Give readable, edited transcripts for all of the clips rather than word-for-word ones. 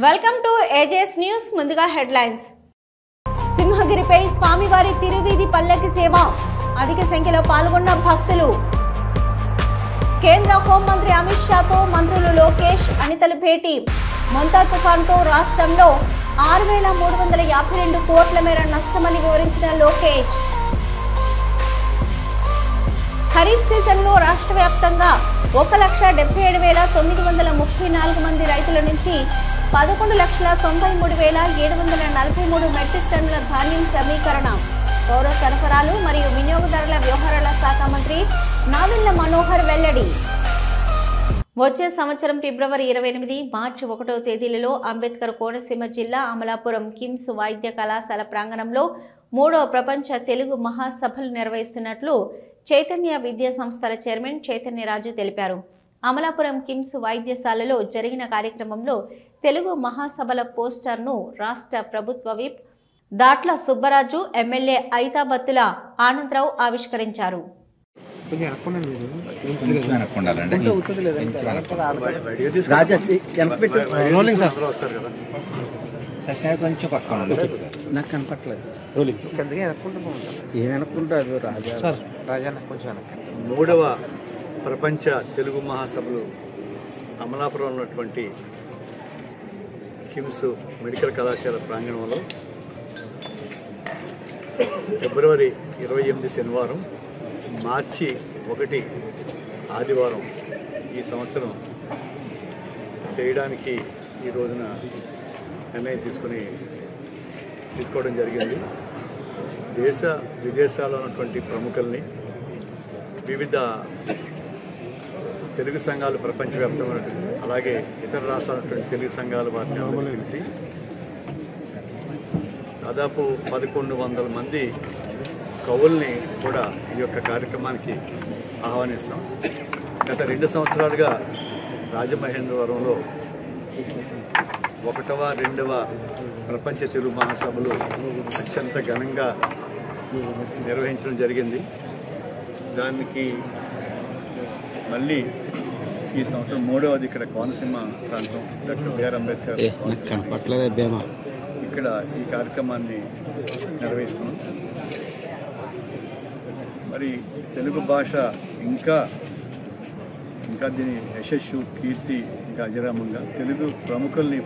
Welcome to ages news. ముందుగా headlines. సింహగిరిపై స్వామివారి తిరువీధి పల్లకి సేవ, అధిక సంఖ్యలో పాల్గొన్న భక్తులు. కేంద్ర హోంమంత్రి అమిత్ షాతో మంత్రులు లోకేష్, అనితల భేటీ. మొంతా తుఫాన్తో రాష్ట్రంలో 6,352 కోట్ల మేర నష్టమని వివరించిన లోకేష్. ఖరీఫ్ సీజన్లో రాష్ట్ర వ్యాప్తంగా 1,77,934 మంది రైతుల నుంచి 11,93,743 మెట్రిక్ టన్నుల ధాన్యం సమీకరణ. పౌర సరఫరాలు మరియు వినియోగదారుల వ్యవహారాల శాఖ మంత్రి నాదెండ్ల మనోహర్ వెల్లడి. వచ్చే సంవత్సరం ఫిబ్రవరి 28, మార్చి 1వ తేదీలలో అంబేద్కర్ కోనసీమ జిల్లా అమలాపురం కిమ్స్ వైద్య కళాశాల ప్రాంగణంలో 3వ ప్రపంచ తెలుగు మహాసభలు నిర్వహిస్తున్నట్లు చైతన్య విద్యా సంస్థల చైర్మన్ చైతన్యరాజు తెలిపారు. అమలాపురం కిమ్స్ వైద్యశాలలో జరిగిన కార్యక్రమంలో తెలుగు మహాసభల పోస్టర్ను రాష్ట్ర ప్రభుత్వ విప్ దాట్ల సుబ్బరాజు, ఎమ్మెల్యే ఐతాబత్తుల ఆనందరావు ఆవిష్కరించారు. మూడవ ప్రపంచ తెలుగు మహాసభలు అమలాపురం ఉన్నటువంటి కిమ్స్ మెడికల్ కళాశాల ప్రాంగణంలో ఫిబ్రవరి 28 శనివారం, మార్చి 1 ఆదివారం ఈ సంవత్సరం చేయడానికి ఈ రోజున నిర్ణయం తీసుకోవడం జరిగింది. దేశ విదేశాల్లో ఉన్నటువంటి ప్రముఖుల్ని, వివిధ తెలుగు సంఘాలు ప్రపంచవ్యాప్తంగా ఉన్నటువంటి, అలాగే ఇతర రాష్ట్రాల ఉన్నటువంటి తెలుగు సంఘాల వారిని కలిసి దాదాపు 1,100 మంది కవుల్ని కూడా ఈ యొక్క కార్యక్రమానికి ఆహ్వానిస్తాం. గత 2 సంవత్సరాలుగా రాజమహేంద్రవరంలో 1వ, 2వ ప్రపంచ తెలుగు మహాసభలు అత్యంత ఘనంగా నిర్వహించడం జరిగింది. దానికి మళ్ళీ ఈ సంవత్సరం 3వది ఇక్కడ కోనసీమ ప్రాంతం డాక్టర్ బిఆర్ అంబేద్కర్ ఇక్కడ ఈ కార్యక్రమాన్ని నిర్వహిస్తున్నాం. మరి తెలుగు భాష ఇంకా దీని యశస్సు, కీర్తి ఇంకా అజరామంగా తెలుగు ప్రముఖుల్ని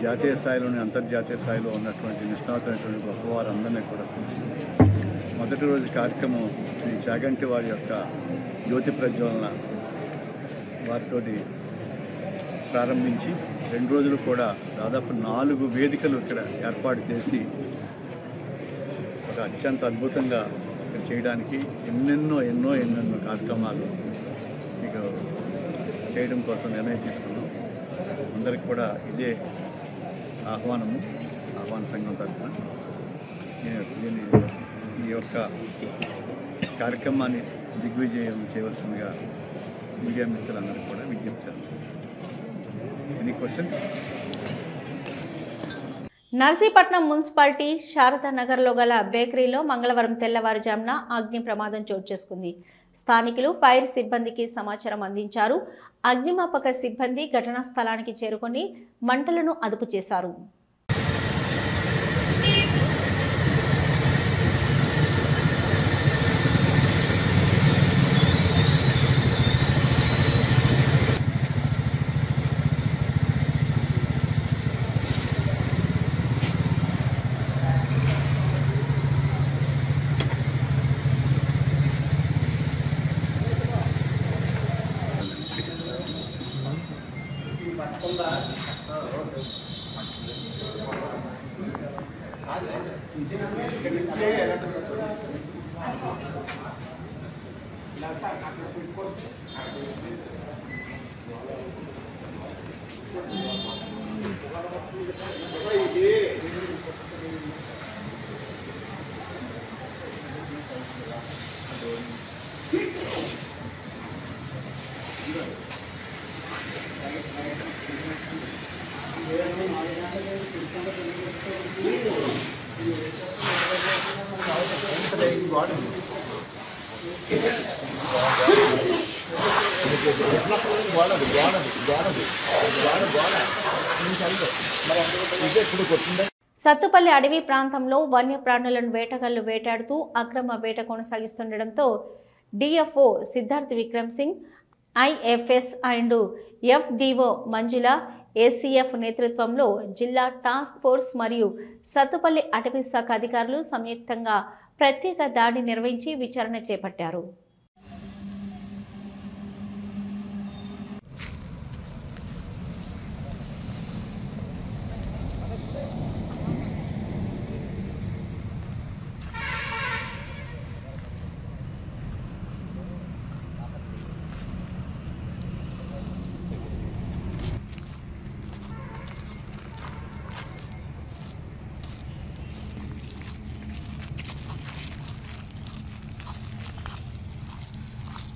జాతీయ స్థాయిలోని, అంతర్జాతీయ స్థాయిలో ఉన్నటువంటి నిష్ణాతులైనటువంటి గొప్పవారందరినీ కూడా పిలుస్తుంది. మొదటి రోజు కార్యక్రమం శ్రీ చాగంటి వారి యొక్క జ్యోతి ప్రజ్వలన వారితో ప్రారంభించి 2 రోజులు కూడా దాదాపు 4 వేదికలు ఇక్కడ ఏర్పాటు చేసి ఒక అత్యంత అద్భుతంగా ఇక్కడ చేయడానికి ఎన్నెన్నో కార్యక్రమాలు ఇక చేయడం కోసం నిర్ణయం తీసుకున్నాం. అందరికి కూడా ఇదే ఆహ్వాన సంఘం తరఫున ఈ యొక్క కార్యక్రమాన్ని దిగ్విజయం చేయవలసిందిగా మీడియా మిత్రులందరూ కూడా విజ్ఞప్తి చేస్తున్నారు. Any questions? నర్సీపట్నం మున్సిపాలిటీ శారదానగర్లో గల బేకరీలో మంగళవారం తెల్లవారుజామున అగ్ని ప్రమాదం చోటు చేసుకుంది. స్థానికులు ఫైర్ సిబ్బందికి సమాచారం అందించారు. అగ్నిమాపక సిబ్బంది ఘటనా స్థలానికి చేరుకొని మంటలను అదుపు చేశారు. సత్తుపల్లి అడవి ప్రాంతంలో వన్యప్రాణులను వేటగాళ్లు వేటాడుతూ అక్రమ వేట కొనసాగిస్తుండటంతో DFO Siddharth Vikram Singh, IFS and FDO Manjula, ACF నేతృత్వంలో జిల్లా టాస్క్ ఫోర్స్ మరియు సత్తుపల్లి అటవీ శాఖ అధికారులు సంయుక్తంగా ప్రత్యేక దాడి నిర్వహించి విచారణ చేపట్టారు.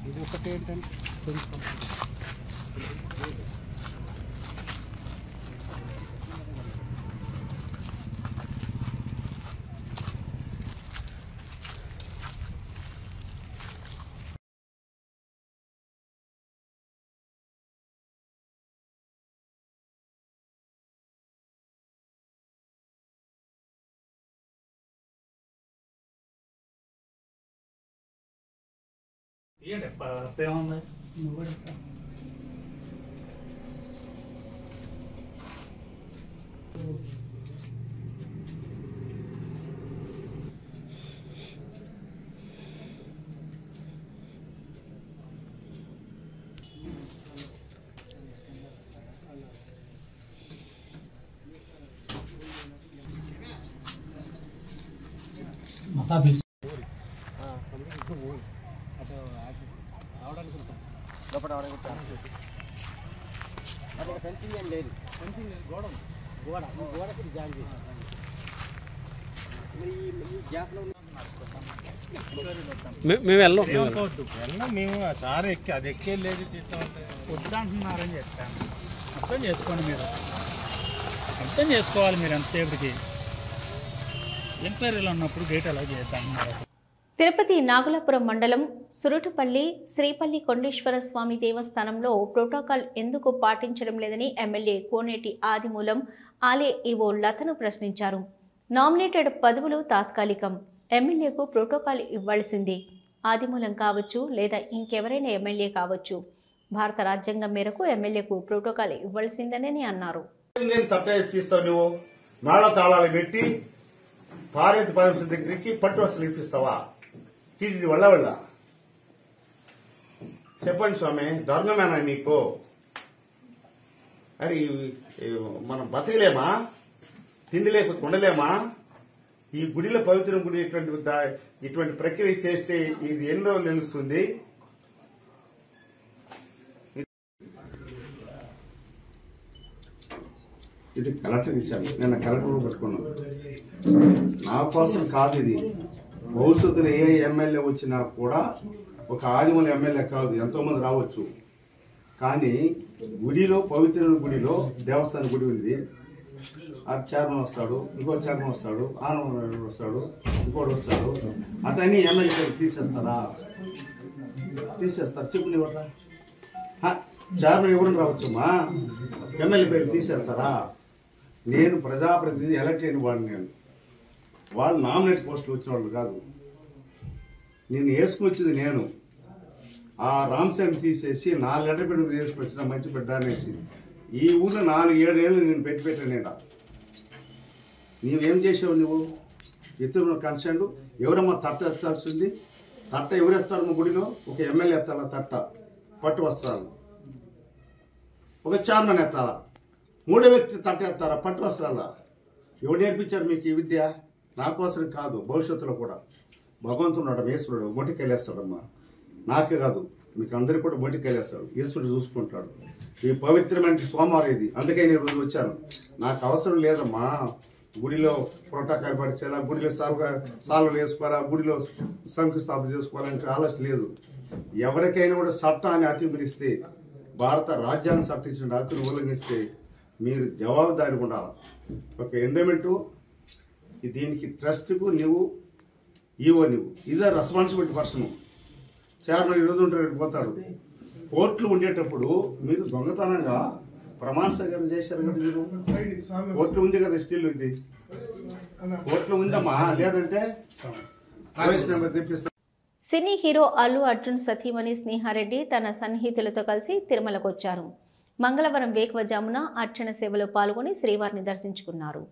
ఇది ఒకటి ఏంటంటే కొంచెం పేముంది మసాబీ లోపల ఫెన్సింగ్ ఏం లేదు, గోడ గోడకి జాయిన్ చేశాను. ఈ గ్యాప్లో మేము వెళ్ళాం మేము సార్ ఎక్కి అది ఎక్కే లేదు వద్దంటున్నారని చెప్తాను. అర్థం చేసుకోండి, మీరు అర్థం చేసుకోవాలి. మీరు ఎంతసేపటికి ఎంక్వైరీలో ఉన్నప్పుడు గేట్ ఎలా చేద్దామన్నారు. తిరుపతి నాగులాపురం మండలం సురుటుపల్లి శ్రీపల్లి కొండేశ్వర స్వామి దేవస్థానంలో ప్రోటోకాల్ ఎందుకు పాటించడం లేదని ఎమ్మెల్యే కోనేటి ఆదిమూలం ఆలయ ఈవో లతను ప్రశ్నించారు. నామినేటెడ్ పదవులు తాత్కాలికం, ఎమ్మెల్యేకు ప్రోటోకాల్ ఇవ్వాల్సింది. ఆదిమూలం కావచ్చు లేదా ఇంకెవరైనా ఎమ్మెల్యే కావచ్చు, భారత రాజ్యాంగం మేరకు ఎమ్మెల్యేకు ప్రోటోకాల్ ఇవ్వాల్సిందేనని అన్నారు. నువ్వు మేళ తాళాలు పెట్టి పారేది పరమేశ్వర దగ్గరికి పట్టు వసలు ఇప్పిస్తావా? టీటీడీ వల్ల చెప్పండి స్వామి, ధర్మమేనా మీకు? అరే మనం బతకలేమా? తిండి లేకపోతే ఉండలేమా? ఈ గుడిలో పవిత్ర గుడి ఇటువంటి ప్రక్రియ చేస్తే ఇది ఎన్ని రోజులు నిలుస్తుంది? ఇది కలెక్టర్ ఇచ్చాను, నేను కలెక్టర్ పెట్టుకున్నాను. నా కోసం కాదు ఇది. భవిష్యత్తులో ఏ ఎమ్మెల్యే వచ్చినా కూడా ఒక ఆదిమూల ఎమ్మెల్యే కాదు, ఎంతో మంది రావచ్చు. కానీ గుడిలో పవిత్ర గుడిలో దేవస్థానం గుడి ఉంది, ఆ చైర్మన్ వస్తాడు, ఇంకో చైర్మన్ వస్తాడు, ఆనంద వస్తాడు, ఇంకోటి వస్తాడు. అటన్నీ ఎమ్మెల్యే పేరు తీసేస్తారా? తీసేస్తారు. చెప్పు నీవట చైర్మన్ ఎవరు రావచ్చమ్మా, ఎమ్మెల్యే పేరు తీసేస్తారా? నేను ప్రజాప్రతినిధి, ఎలక్ట్ అయిన వాడిని. నేను వాళ్ళు నామినేట్ పోస్టులు వచ్చిన వాళ్ళు కాదు. నేను వేసుకొచ్చింది నేను. ఆ రామస్వామి తీసేసి 4 లెటర్ పెట్టి వేసుకొచ్చిన మంచి బిడ్డ అనేసి ఈ ఊళ్ళో 4-7 ఏళ్ళు నేను పెట్టాను. నేను నీవేం చేసావు? నువ్వు ఇతరుల కన్సర్న్ ఎవరమ్మా తట్ట ఎత్తాల్సింది? తట్ట ఎవరు ఎత్తారు మా గుడిలో? ఒక ఎమ్మెల్యే ఎత్తాలా తట్ట, పట్టు వస్త్రాలు. ఒక చైర్మన్ ఎత్తాలా, 3వ వ్యక్తి తట్ట ఎత్తారా పట్టు వస్త్రాలా? ఎవరు నేర్పించారు మీకు ఈ విద్య? నా కోసం కాదు, భవిష్యత్తులో కూడా భగవంతుడు ఈశ్వరుడు మొట్టికెళ్ళేస్తాడమ్మా. నాకే కాదు, మీకు అందరికీ కూడా మొట్టికెళ్ళేస్తాడు. ఈశ్వరుడు చూసుకుంటాడు. ఈ పవిత్రమైన సోమవారం ఇది, అందుకే నేను రోజు వచ్చాను. నాకు అవసరం లేదమ్మా గుడిలో ప్రోటోకాల్ పడిచేలా, గుడిలో సాల్వలు వేసుకోవాలా, గుడిలో శంకుస్థాపన చేసుకోవాలంటే ఆలోచన లేదు. ఎవరికైనా కూడా చట్టాన్ని అతిమిరిస్తే, భారత రాజ్యాంగం చట్టించిన హక్కును ఉల్లంఘిస్తే మీరు జవాబుదారి ఉండాలి. ఒక ఎండోమెంటు దీనికి ట్రస్ట్కు నువ్వు ఈవో, నువ్వు ఇదే రెస్పాన్సిబిలిటీ పర్సన్. చైర్మన్ ఈరోజు ఉంటాడు, పోతాడు. కోర్టులు ఉండేటప్పుడు మీరు దొంగతనంగా ప్రమాణ స్వీకారం చేశారు కదా మీరు. కోర్టు ఉంది కదా, స్టిల్ ఇది కోర్టులో ఉందమ్మా. లేదంటే వాయిస్ నెంబర్ తెప్పిస్తా. సినీ హీరో అల్లు అర్జున్ సతీమణి స్నేహారెడ్డి తన సన్నిహితులతో కలిసి తిరుమలకు వచ్చారు. మంగళవారం వేకువజామున అర్చన సేవలో పాల్గొని శ్రీవారిని దర్శించుకున్నారు.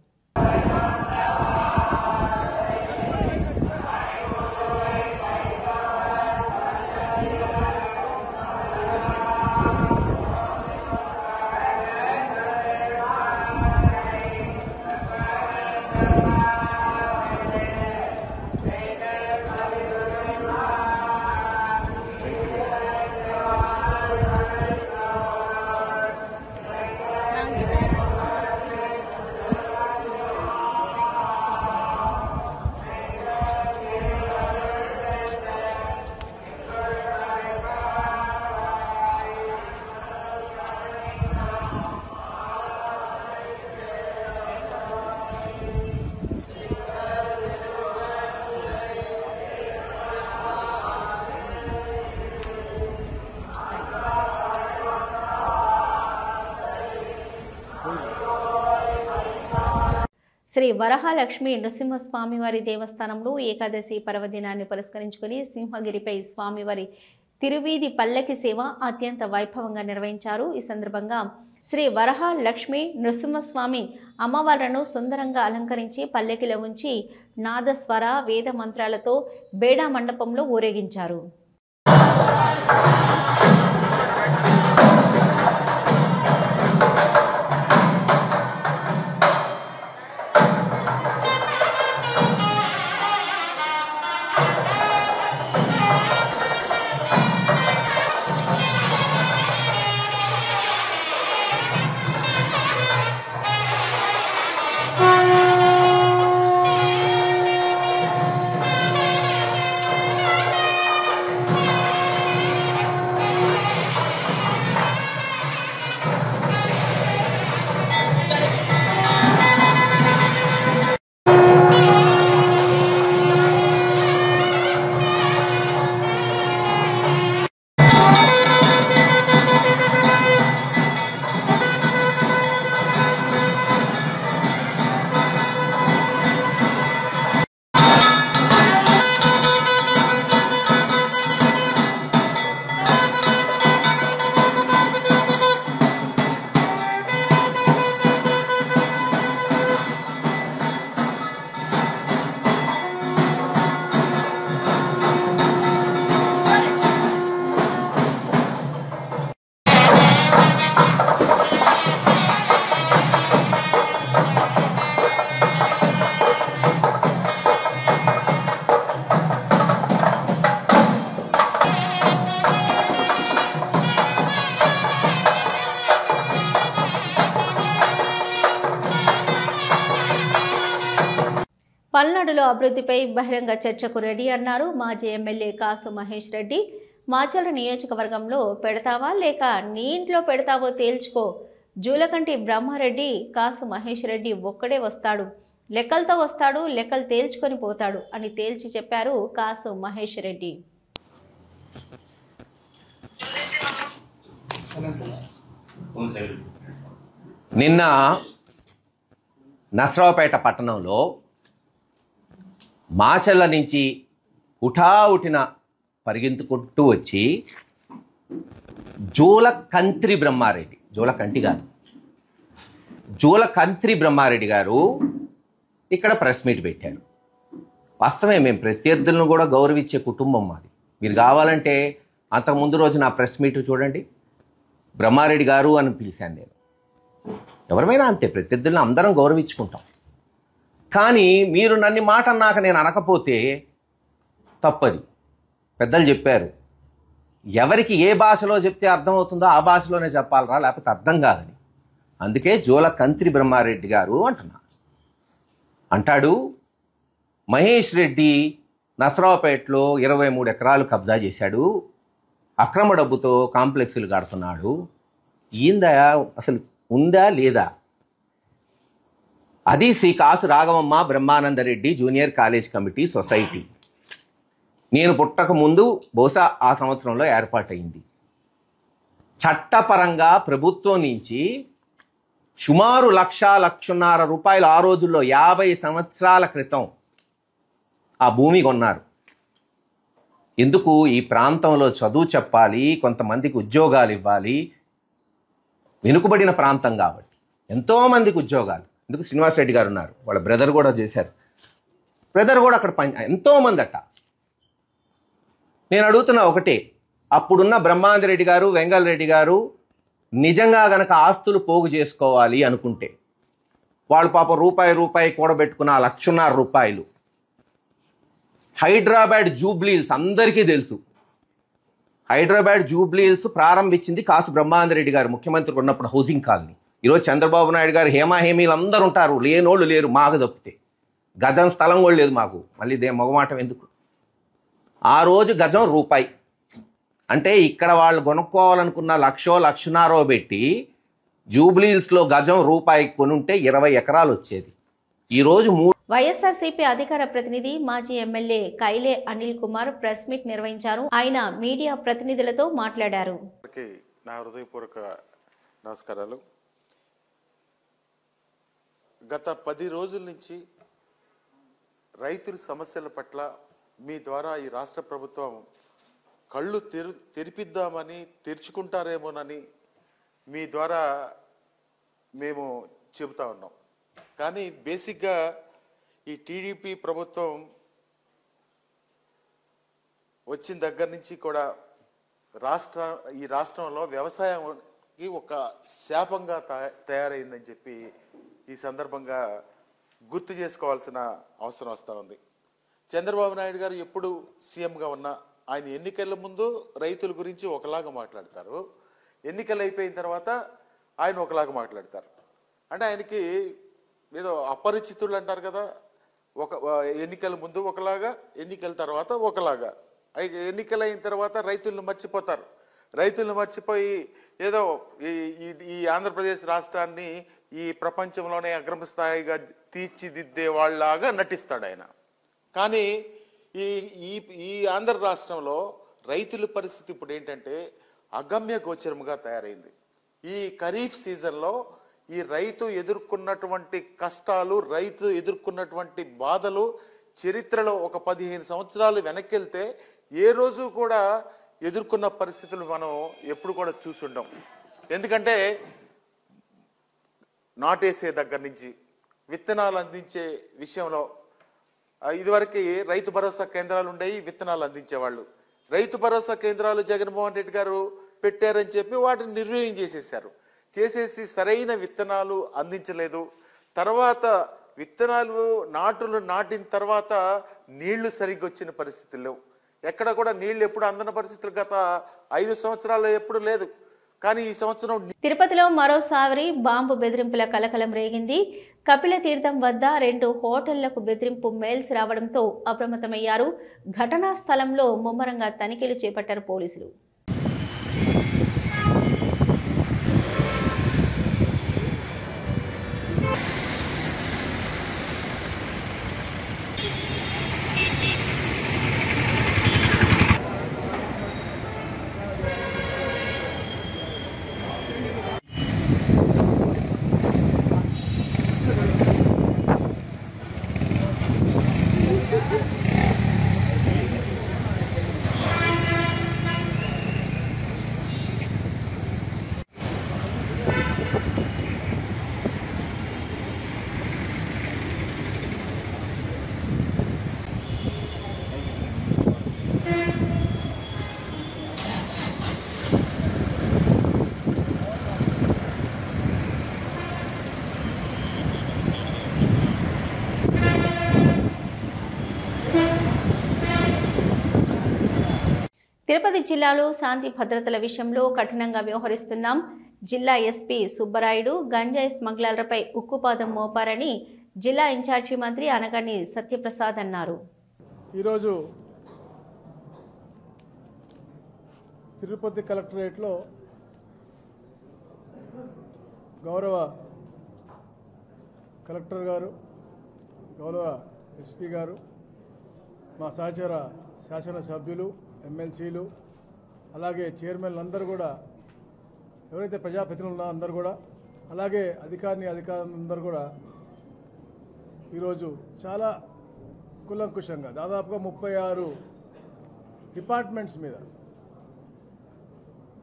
శ్రీ వరహాలక్ష్మి నృసింహస్వామివారి దేవస్థానంలో ఏకాదశి పర్వదినాన్ని పురస్కరించుకుని సింహగిరిపై స్వామివారి తిరువీధి పల్లకి సేవ అత్యంత వైభవంగా నిర్వహించారు. ఈ సందర్భంగా శ్రీ వరహాలక్ష్మి నృసింహస్వామి అమ్మవార్లను సుందరంగా అలంకరించి పల్లకిలో ఉంచి నాదస్వర వేద మంత్రాలతో బేడా మండపంలో ఊరేగించారు. పల్నాడులో అభివృద్ధిపై బహిరంగ చర్చకు రెడీ అన్నారు మాజీ ఎమ్మెల్యే కాసు మహేష్ రెడ్డి. మాచర్ల నియోజకవర్గంలో పెడతావా లేక నీ ఇంట్లో పెడతావో తేల్చుకో. జూలకంటి బ్రహ్మారెడ్డి కాసు మహేష్ రెడ్డి ఒక్కడే వస్తాడు, లెక్కలతో వస్తాడు, లెక్కలు తేల్చుకొని పోతాడు అని తేల్చి చెప్పారు కాసు మహేష్ రెడ్డి. నిన్న నసరావుపేట పట్టణంలో మాచర్ల నుంచి ఉఠావుటిన పరిగెంతుకుంటూ వచ్చి జూలకంత్రి బ్రహ్మారెడ్డి, జూలకంటి కాదు, జూలకంత్రి బ్రహ్మారెడ్డి గారు ఇక్కడ ప్రెస్ మీట్ పెట్టారు. వాస్తవమే, మేము ప్రత్యర్థులను కూడా గౌరవించే కుటుంబం మాది. మీరు కావాలంటే అంతకుముందు రోజు నా ప్రెస్ మీట్ చూడండి, బ్రహ్మారెడ్డి గారు అని పిలిచాను నేను. ఎవరైనా అంతే, ప్రత్యర్థులను అందరం గౌరవించుకుంటాం. కానీ మీరు నన్ను మాట అన్నాక నేను అనకపోతే తప్పది. పెద్దలు చెప్పారు, ఎవరికి ఏ భాషలో చెప్తే అర్థమవుతుందో ఆ భాషలోనే చెప్పాలరా, లేకపోతే అర్థం కాదని. అందుకే జూలకంత్రి బ్రహ్మారెడ్డి గారు అంటున్నా. అంటాడు మహేష్ రెడ్డి నసరావుపేటలో 23 ఎకరాలు కబ్జా చేశాడు, అక్రమ డబ్బుతో కాంప్లెక్స్లు కడుతున్నాడు. ఏందా అసలు, ఉందా లేదా? అది Shri Kasu Raghavamma Brahmanandareddy junior college committee society. నేను పుట్టక ముందు బహుశా ఆ సంవత్సరంలో ఏర్పాటైంది. చట్టపరంగా ప్రభుత్వం నుంచి సుమారు 1,00,00,000 రూపాయలు ఆ రోజుల్లో 50 సంవత్సరాల క్రితం ఆ భూమి కొన్నారు. ఎందుకు? ఈ ప్రాంతంలో చదువు చెప్పాలి, కొంతమందికి ఉద్యోగాలు ఇవ్వాలి, వెనుకబడిన ప్రాంతం కాబట్టి ఎంతోమందికి ఉద్యోగాలు. ఎందుకు? శ్రీనివాసరెడ్డి గారు ఉన్నారు, వాళ్ళ బ్రదర్ కూడా చేశారు, బ్రదర్ కూడా అక్కడ ఎంతోమంది అట్ట. నేను అడుగుతున్నా ఒకటే, అప్పుడున్న బ్రహ్మానందరెడ్డి గారు, వెంగళరెడ్డి గారు నిజంగా గనక ఆస్తులు పోగు చేసుకోవాలి అనుకుంటే వాళ్ళు పాపం రూపాయి కూడబెట్టుకున్న 1,00,00,000 రూపాయలు హైదరాబాద్ జూబ్లీహిల్స్ అందరికీ తెలుసు. హైదరాబాద్ జూబ్లీహిల్స్ ప్రారంభించింది కాసు బ్రహ్మానందరెడ్డి గారు ముఖ్యమంత్రి ఉన్నప్పుడు హౌసింగ్ కాలనీ. ఈరోజు చంద్రబాబు నాయుడు గారు హేమాహేమీలు అందరూ ఉంటారు, లేనోళ్ళు లేరు. మాకు తప్పితే గజం స్థలం కూడా లేదు మాకు. మళ్ళీ మొగమాటం ఎందుకు? ఆ రోజు గజం రూపాయి అంటే ఇక్కడ వాళ్ళు కొనుక్కోవాలనుకున్న 1,00,00,000 పెట్టి జూబ్లీహిల్స్లో గజం రూపాయి కొనుంటే 20 ఎకరాలు వచ్చేది. ఈరోజు వైఎస్ఆర్సీపీ అధికార ప్రతినిధి మాజీ MLA కైలే Anil Kumar press meet నిర్వహించారు. ఆయన మీడియా ప్రతినిధులతో మాట్లాడారు. నా హృదయపూర్వక నమస్కారాలు. గత 10 రోజుల నుంచి రైతుల సమస్యల పట్ల మీ ద్వారా ఈ రాష్ట్ర ప్రభుత్వం కళ్ళు తెరిపిద్దామని, తెరుచుకుంటారేమోనని మీ ద్వారా మేము చెబుతా ఉన్నాం. కానీ బేసిక్గా ఈ టీడీపీ ప్రభుత్వం వచ్చిన దగ్గర నుంచి కూడా ఈ రాష్ట్రంలో వ్యవసాయానికి ఒక శాపంగా తయారైందని చెప్పి ఈ సందర్భంగా గుర్తు చేసుకోవాల్సిన అవసరం వస్తూ ఉంది. చంద్రబాబు నాయుడు గారు ఎప్పుడు సీఎంగా ఉన్నా ఆయన ఎన్నికల ముందు రైతుల గురించి ఒకలాగా మాట్లాడతారు, ఎన్నికలు అయిపోయిన తర్వాత ఆయన ఒకలాగా మాట్లాడతారు. అంటే ఆయనకి ఏదో అపరిచితులు అంటారు కదా, ఒక ఎన్నికల ముందు ఒకలాగా, ఎన్నికల తర్వాత ఒకలాగా. ఎన్నికలు అయిన తర్వాత రైతులను మర్చిపోతారు. రైతులను మర్చిపోయి ఏదో ఈ ఆంధ్రప్రదేశ్ రాష్ట్రాన్ని ఈ ప్రపంచంలోనే అగ్రమ స్థాయిగా తీర్చిదిద్దే వాళ్ళలాగా నటిస్తాడు ఆయన. కానీ ఈ ఆంధ్ర రాష్ట్రంలో రైతుల పరిస్థితి ఇప్పుడు ఏంటంటే అగమ్య గోచరముగా తయారైంది. ఈ ఖరీఫ్ సీజన్లో ఈ రైతు ఎదుర్కొన్నటువంటి కష్టాలు, రైతు ఎదుర్కొన్నటువంటి బాధలు చరిత్రలో ఒక 15 సంవత్సరాలు వెనక్కి వెళ్తే ఏ రోజు కూడా ఎదుర్కొన్న పరిస్థితులు మనం ఎప్పుడు కూడా చూసుంటాం. ఎందుకంటే నాటేసే దగ్గర నుంచి విత్తనాలు అందించే విషయంలో ఇదివరకు రైతు భరోసా కేంద్రాలు ఉండేవి, విత్తనాలు అందించేవాళ్ళు. రైతు భరోసా కేంద్రాలు జగన్మోహన్ రెడ్డి గారు పెట్టారని చెప్పి వాటిని నిర్వీర్యం చేసేసి సరైన విత్తనాలు అందించలేదు. తర్వాత విత్తనాలు నాటిన తర్వాత నీళ్లు సరిగ్గా వచ్చిన పరిస్థితులు లేవు. ఎక్కడ కూడా నీళ్లు ఎప్పుడు అందని పరిస్థితులు గత 5 సంవత్సరాల్లో ఎప్పుడు లేదు. కానీ ఈ సంవత్సరం తిరుపతిలో మరోసారి బాంబు బెదిరింపుల కలకలం రేగింది. కపిల తీర్థం వద్ద 2 హోటళ్లకు బెదిరింపు మెయిల్స్ రావడంతో అప్రమత్తమయ్యారు. ఘటనా స్థలంలో ముమ్మరంగా తనిఖీలు చేపట్టారు పోలీసులు. తిరుపతి జిల్లాలో శాంతి భద్రతల విషయంలో కఠినంగా వ్యవహరిస్తున్నాం. జిల్లా ఎస్పీ సుబ్బరాయుడు గంజాయి స్మగ్లర్లపై ఉక్కుపాదం మోపారని జిల్లా ఇన్ఛార్జి మంత్రి అనగాని సత్యప్రసాద్ అన్నారు. ఈరోజు తిరుపతి కలెక్టరేట్లో గౌరవ కలెక్టర్ గారు, గౌరవ ఎస్పీ గారు, మా సహచర శాసనసభ్యులు, ఎమ్మెల్సీలు, అలాగే చైర్మన్లు అందరూ కూడా ఎవరైతే ప్రజాప్రతినిధులు ఉన్నారో అందరూ కూడా, అలాగే అధికారులందరూ కూడా ఈరోజు చాలా కులంకుశంగా దాదాపుగా 36 డిపార్ట్మెంట్స్ మీద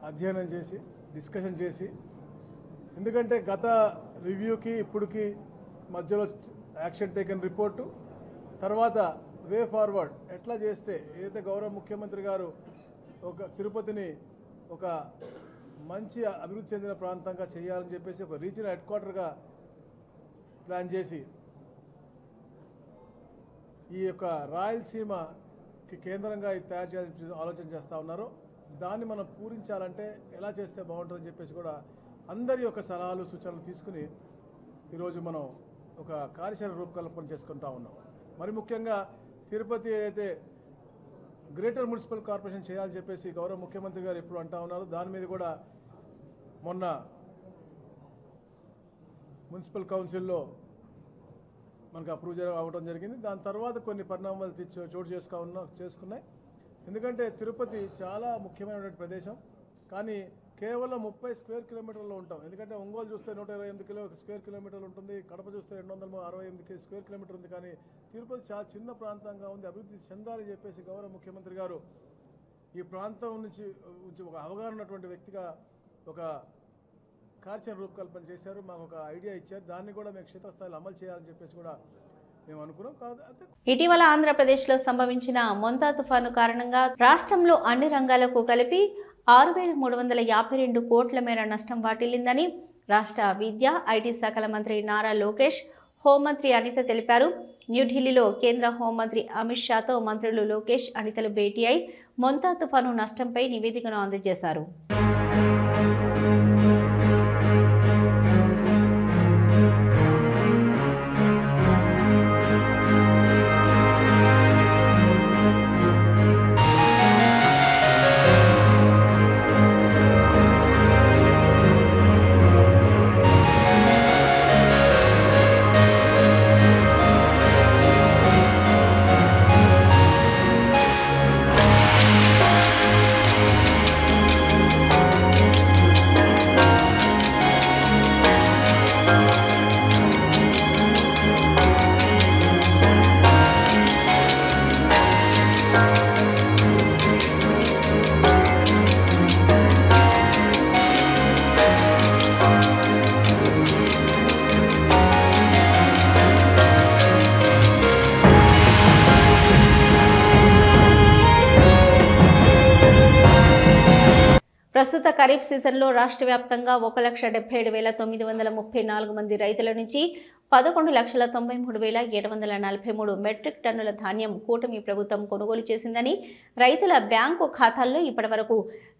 అధ్యయనం చేసి డిస్కషన్ చేసి, ఎందుకంటే గత రివ్యూకి ఇప్పుడుకి మధ్యలో యాక్షన్ టేకన్ రిపోర్టు, తర్వాత వే ఫార్వర్డ్ ఎట్లా చేస్తే ఏదైతే గౌరవ ముఖ్యమంత్రి గారు ఒక తిరుపతిని ఒక మంచి అభివృద్ధి చెందిన ప్రాంతంగా చేయాలని చెప్పేసి ఒక రీజనల్ హెడ్ క్వార్టర్గా ప్లాన్ చేసి ఈ యొక్క రాయలసీమకి కేంద్రంగా ఇది తయారు చేయాలని ఆలోచన చేస్తూ ఉన్నారు. దాన్ని మనం పూరించాలంటే ఎలా చేస్తే బాగుంటుందని చెప్పేసి కూడా అందరి యొక్క సలహాలు సూచనలు తీసుకుని ఈరోజు మనం ఒక కార్యాచరణ రూపకల్పన చేసుకుంటా ఉన్నాం. మరి ముఖ్యంగా తిరుపతి ఏదైతే గ్రేటర్ మున్సిపల్ కార్పొరేషన్ చేయాలని చెప్పేసి గౌరవ ముఖ్యమంత్రి గారు ఎప్పుడు అంటా ఉన్నారు, దాని మీద కూడా మొన్న మున్సిపల్ కౌన్సిల్లో మనకు అప్రూవ్ అవ్వడం జరిగింది. దాని తర్వాత కొన్ని పరిణామాలు చోటు చేసుకున్నాయి. ఎందుకంటే తిరుపతి చాలా ముఖ్యమైనటువంటి ప్రదేశం, కానీ కేవలం 30 స్క్వేర్ కిలోమీటర్లో ఉంటాం. ఎందుకంటే ఒంగోలు చూస్తే 128 స్క్వేర్ కిలోమీటర్లు ఉంటుంది, కడప చూస్తే 268 స్క్వేర్ కిలోమీటర్ ఉంది. కానీ తిరుపతి చాలా చిన్న ప్రాంతంగా ఉంది, అభివృద్ధి చెందాలని చెప్పేసి గౌరవ ముఖ్యమంత్రి గారు ఈ ప్రాంతం నుంచి ఒక అవగాహన ఉన్నటువంటి వ్యక్తిగా ఒక కార్యాచరణ రూపకల్పన చేశారు. మాకు ఒక ఐడియా ఇచ్చారు, దాన్ని కూడా మేము క్షేత్రస్థాయిలో అమలు చేయాలని చెప్పేసి కూడా మేము అనుకున్నాం. ఇటీవల ఆంధ్రప్రదేశ్లో సంభవించిన మొంతా తుఫాను కారణంగా రాష్ట్రంలో అన్ని రంగాలకు కలిపి 6,352 కోట్ల మేర నష్టం వాటిల్లిందని రాష్ట్ర విద్యా ఐటీ శాఖల మంత్రి నారా లోకేష్, హోంమంత్రి అనిత తెలిపారు. న్యూఢిల్లీలో కేంద్ర హోంమంత్రి అమిత్ షాతో మంత్రులు లోకేష్, అనితలు భేటీ అయి మొంతా తుఫాను నష్టంపై నివేదికను అందజేశారు. ప్రస్తుత ఖరీఫ్ సీజన్లో రాష్ట్ర వ్యాప్తంగా 1,77,934 మంది రైతుల నుంచి 11,93,743 మెట్రిక్ టన్నుల ధాన్యం కూటమి ప్రభుత్వం కొనుగోలు చేసిందని, రైతుల బ్యాంకు ఖాతాల్లో ఇప్పటివరకు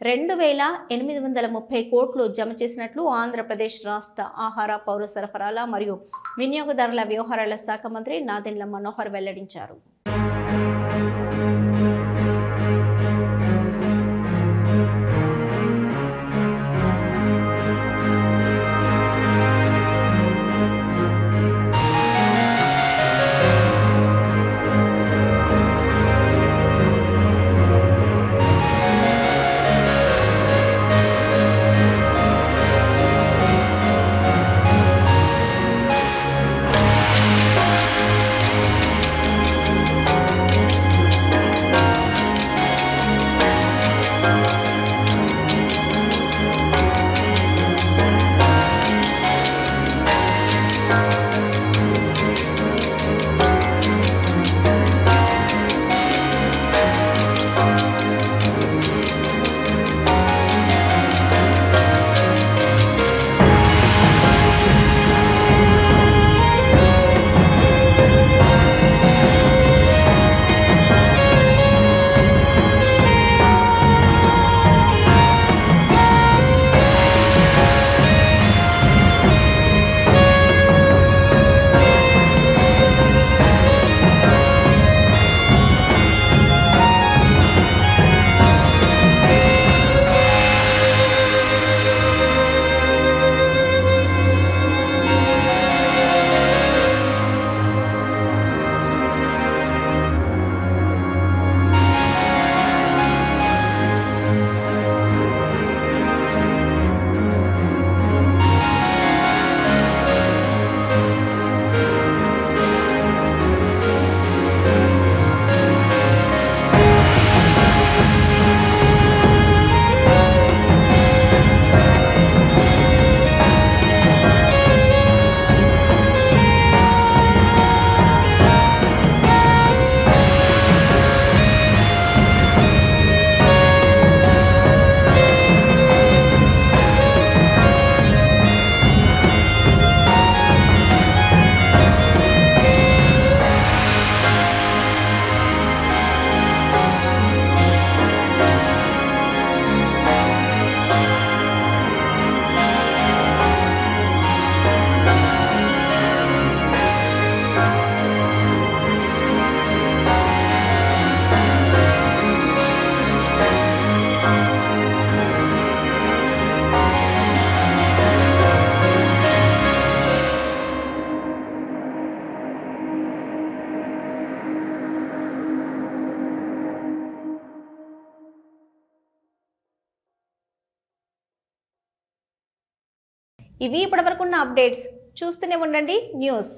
2,830 కోట్లు జమ చేసినట్లు ఆంధ్రప్రదేశ్ రాష్ట్ర ఆహార, పౌర సరఫరాల మరియు వినియోగదారుల వ్యవహారాల శాఖ మంత్రి నాదెండ్ల మనోహర్ వెల్లడించారు. ఇవి ఇప్పటివరకున్న అప్డేట్స్. చూస్తూనే ఉండండి న్యూస్.